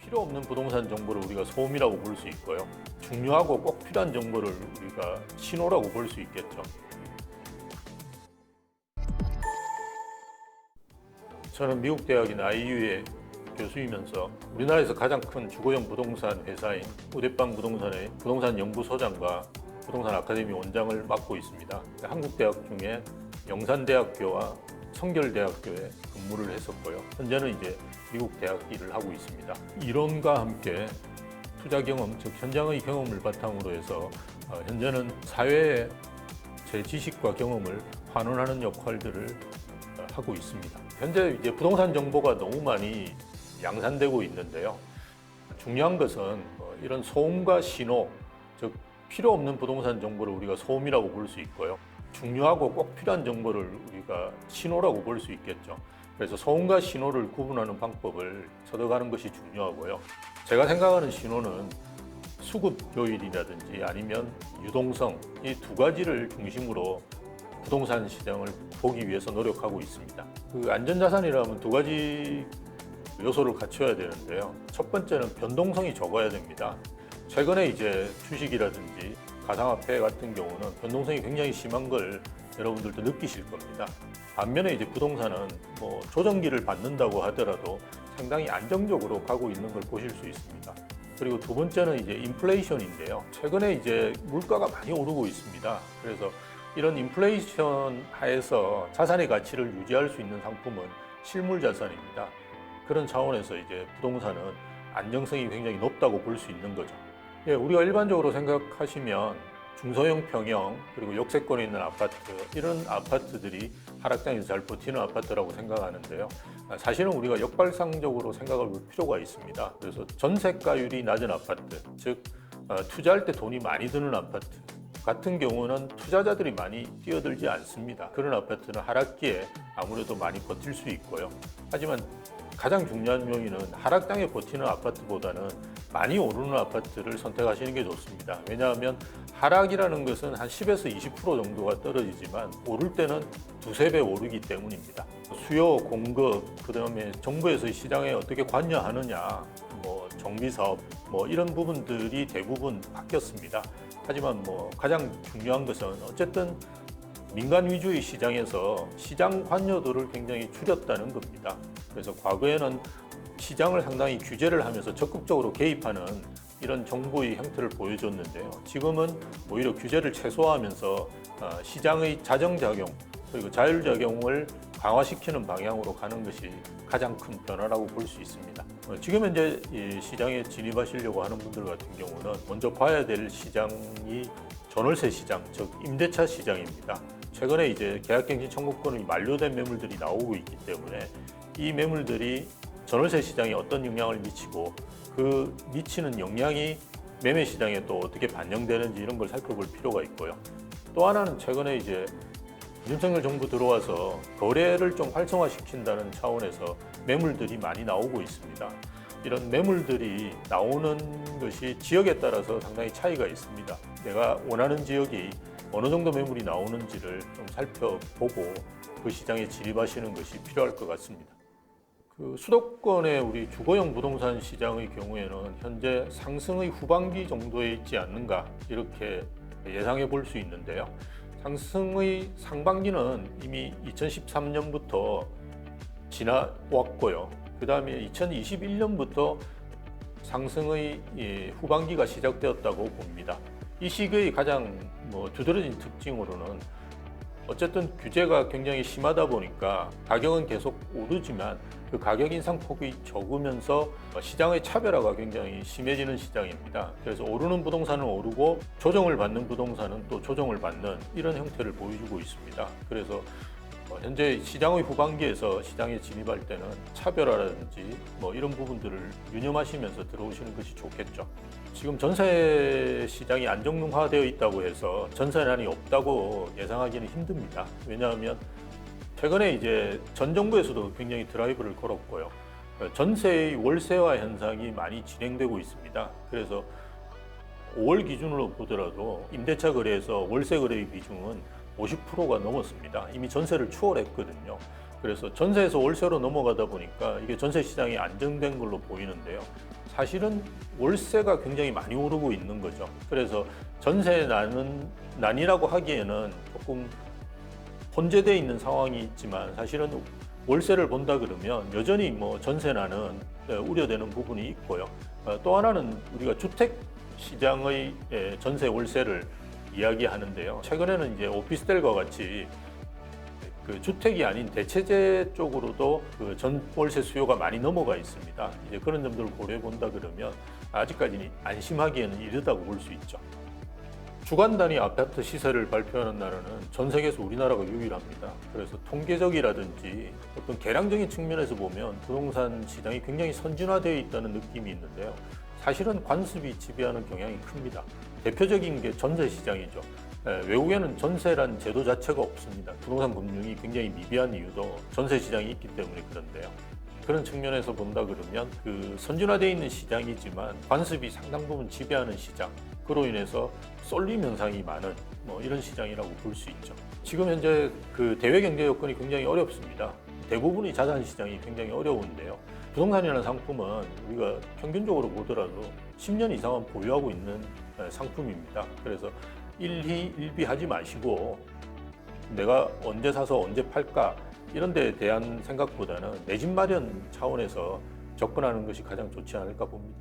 필요 없는 부동산 정보를 우리가 소음이라고 볼 수 있고요. 중요하고 꼭 필요한 정보를 우리가 신호라고 볼 수 있겠죠. 저는 미국 대학인 IU의 교수이면서 우리나라에서 가장 큰 주거용 부동산 회사인 우대빵 부동산의 부동산 연구소장과 부동산 아카데미 원장을 맡고 있습니다. 한국 대학 중에 영산대학교와 성결대학교에 근무를 했었고요. 현재는 이제 미국 대학 일을 하고 있습니다. 이론과 함께 투자 경험, 즉 현장의 경험을 바탕으로 해서 현재는 사회에 제 지식과 경험을 환원하는 역할들을 하고 있습니다. 현재 이제 부동산 정보가 너무 많이 양산되고 있는데요. 중요한 것은 이런 소음과 신호, 즉 필요 없는 부동산 정보를 우리가 소음이라고 볼 수 있고요. 중요하고 꼭 필요한 정보를 우리가 신호라고 볼 수 있겠죠. 그래서 소음과 신호를 구분하는 방법을 찾아가는 것이 중요하고요. 제가 생각하는 신호는 수급 요일이라든지 아니면 유동성, 이 두 가지를 중심으로 부동산 시장을 보기 위해서 노력하고 있습니다. 그 안전자산이라면 두 가지 요소를 갖춰야 되는데요. 첫 번째는 변동성이 적어야 됩니다. 최근에 이제 주식이라든지 가상화폐 같은 경우는 변동성이 굉장히 심한 걸 여러분들도 느끼실 겁니다. 반면에 이제 부동산은 조정기를 받는다고 하더라도 상당히 안정적으로 가고 있는 걸 보실 수 있습니다. 그리고 두 번째는 이제 인플레이션인데요. 최근에 이제 물가가 많이 오르고 있습니다. 그래서 이런 인플레이션 하에서 자산의 가치를 유지할 수 있는 상품은 실물 자산입니다. 그런 차원에서 이제 부동산은 안정성이 굉장히 높다고 볼 수 있는 거죠. 예, 우리가 일반적으로 생각하시면 중소형 평형 그리고 역세권에 있는 아파트, 이런 아파트들이 하락장에서 잘 버티는 아파트라고 생각하는데요. 사실은 우리가 역발상적으로 생각을 볼 필요가 있습니다. 그래서 전세가율이 낮은 아파트, 즉 투자할 때 돈이 많이 드는 아파트 같은 경우는 투자자들이 많이 뛰어들지 않습니다. 그런 아파트는 하락기에 아무래도 많이 버틸 수 있고요. 하지만 가장 중요한 요인은 하락장에 버티는 아파트보다는 많이 오르는 아파트를 선택하시는 게 좋습니다. 왜냐하면 하락이라는 것은 한 10에서 20% 정도가 떨어지지만 오를 때는 두세 배 오르기 때문입니다. 수요, 공급, 그다음에 정부에서 시장에 어떻게 관여하느냐, 정비사업, 이런 부분들이 대부분 바뀌었습니다. 하지만 가장 중요한 것은 어쨌든 민간 위주의 시장에서 시장 관여도를 굉장히 줄였다는 겁니다. 그래서 과거에는 시장을 상당히 규제를 하면서 적극적으로 개입하는 이런 정부의 형태를 보여줬는데요. 지금은 오히려 규제를 최소화하면서 시장의 자정작용 그리고 자율작용을 강화시키는 방향으로 가는 것이 가장 큰 변화라고 볼 수 있습니다. 지금 현재 이 시장에 진입하시려고 하는 분들 같은 경우는 먼저 봐야 될 시장이 전월세 시장, 즉 임대차 시장입니다. 최근에 이제 계약갱신 청구권이 만료된 매물들이 나오고 있기 때문에 이 매물들이 전월세 시장에 어떤 영향을 미치고 그 미치는 영향이 매매 시장에 또 어떻게 반영되는지 이런 걸 살펴볼 필요가 있고요. 또 하나는 최근에 이제 윤석열 정부 들어와서 거래를 좀 활성화시킨다는 차원에서 매물들이 많이 나오고 있습니다. 이런 매물들이 나오는 것이 지역에 따라서 상당히 차이가 있습니다. 내가 원하는 지역이 어느 정도 매물이 나오는지를 좀 살펴보고 그 시장에 진입하시는 것이 필요할 것 같습니다. 그 수도권의 우리 주거용 부동산 시장의 경우에는 현재 상승의 후반기 정도에 있지 않는가 이렇게 예상해 볼 수 있는데요. 상승의 상반기는 이미 2013년부터 지나왔고요. 그 다음에 2021년부터 상승의 후반기가 시작되었다고 봅니다. 이 시기의 가장 두드러진 특징으로는 어쨌든 규제가 굉장히 심하다 보니까 가격은 계속 오르지만 그 가격 인상폭이 적으면서 시장의 차별화가 굉장히 심해지는 시장입니다. 그래서 오르는 부동산은 오르고 조정을 받는 부동산은 또 조정을 받는 이런 형태를 보여주고 있습니다. 그래서 현재 시장의 후반기에서 시장에 진입할 때는 차별화라든지 이런 부분들을 유념하시면서 들어오시는 것이 좋겠죠. 지금 전세 시장이 안정화되어 있다고 해서 전세난이 없다고 예상하기는 힘듭니다. 왜냐하면 최근에 이제 전 정부에서도 굉장히 드라이브를 걸었고요. 전세의 월세화 현상이 많이 진행되고 있습니다. 그래서 5월 기준으로 보더라도 임대차 거래에서 월세 거래의 비중은 50%가 넘었습니다. 이미 전세를 추월했거든요. 그래서 전세에서 월세로 넘어가다 보니까 이게 전세 시장이 안정된 걸로 보이는데요. 사실은 월세가 굉장히 많이 오르고 있는 거죠. 그래서 전세 난이라고 하기에는 조금 혼재되어 있는 상황이 있지만 사실은 월세를 본다 그러면 여전히 뭐 전세난은 우려되는 부분이 있고요. 또 하나는 우리가 주택 시장의 전세 월세를 이야기하는데요. 최근에는 이제 오피스텔과 같이 그 주택이 아닌 대체재 쪽으로도 그 전월세 수요가 많이 넘어가 있습니다. 이제 그런 점들을 고려해 본다 그러면 아직까지는 안심하기에는 이르다고 볼 수 있죠. 주간 단위 아파트 시세를 발표하는 나라는 전 세계에서 우리나라가 유일합니다. 그래서 통계적이라든지 어떤 계량적인 측면에서 보면 부동산 시장이 굉장히 선진화되어 있다는 느낌이 있는데요. 사실은 관습이 지배하는 경향이 큽니다. 대표적인 게 전세 시장이죠. 외국에는 전세란 제도 자체가 없습니다. 부동산 금융이 굉장히 미비한 이유도 전세 시장이 있기 때문에 그런데요. 그런 측면에서 본다 그러면 그 선진화되어 있는 시장이지만 관습이 상당 부분 지배하는 시장, 그로 인해서 쏠림 현상이 많은 뭐 이런 시장이라고 볼 수 있죠. 지금 현재 그 대외 경제 여건이 굉장히 어렵습니다. 대부분의 자산 시장이 굉장히 어려운데요. 부동산이라는 상품은 우리가 평균적으로 보더라도 10년 이상은 보유하고 있는 상품입니다. 그래서 일희일비하지 마시고 내가 언제 사서 언제 팔까 이런 데에 대한 생각보다는 내 집 마련 차원에서 접근하는 것이 가장 좋지 않을까 봅니다.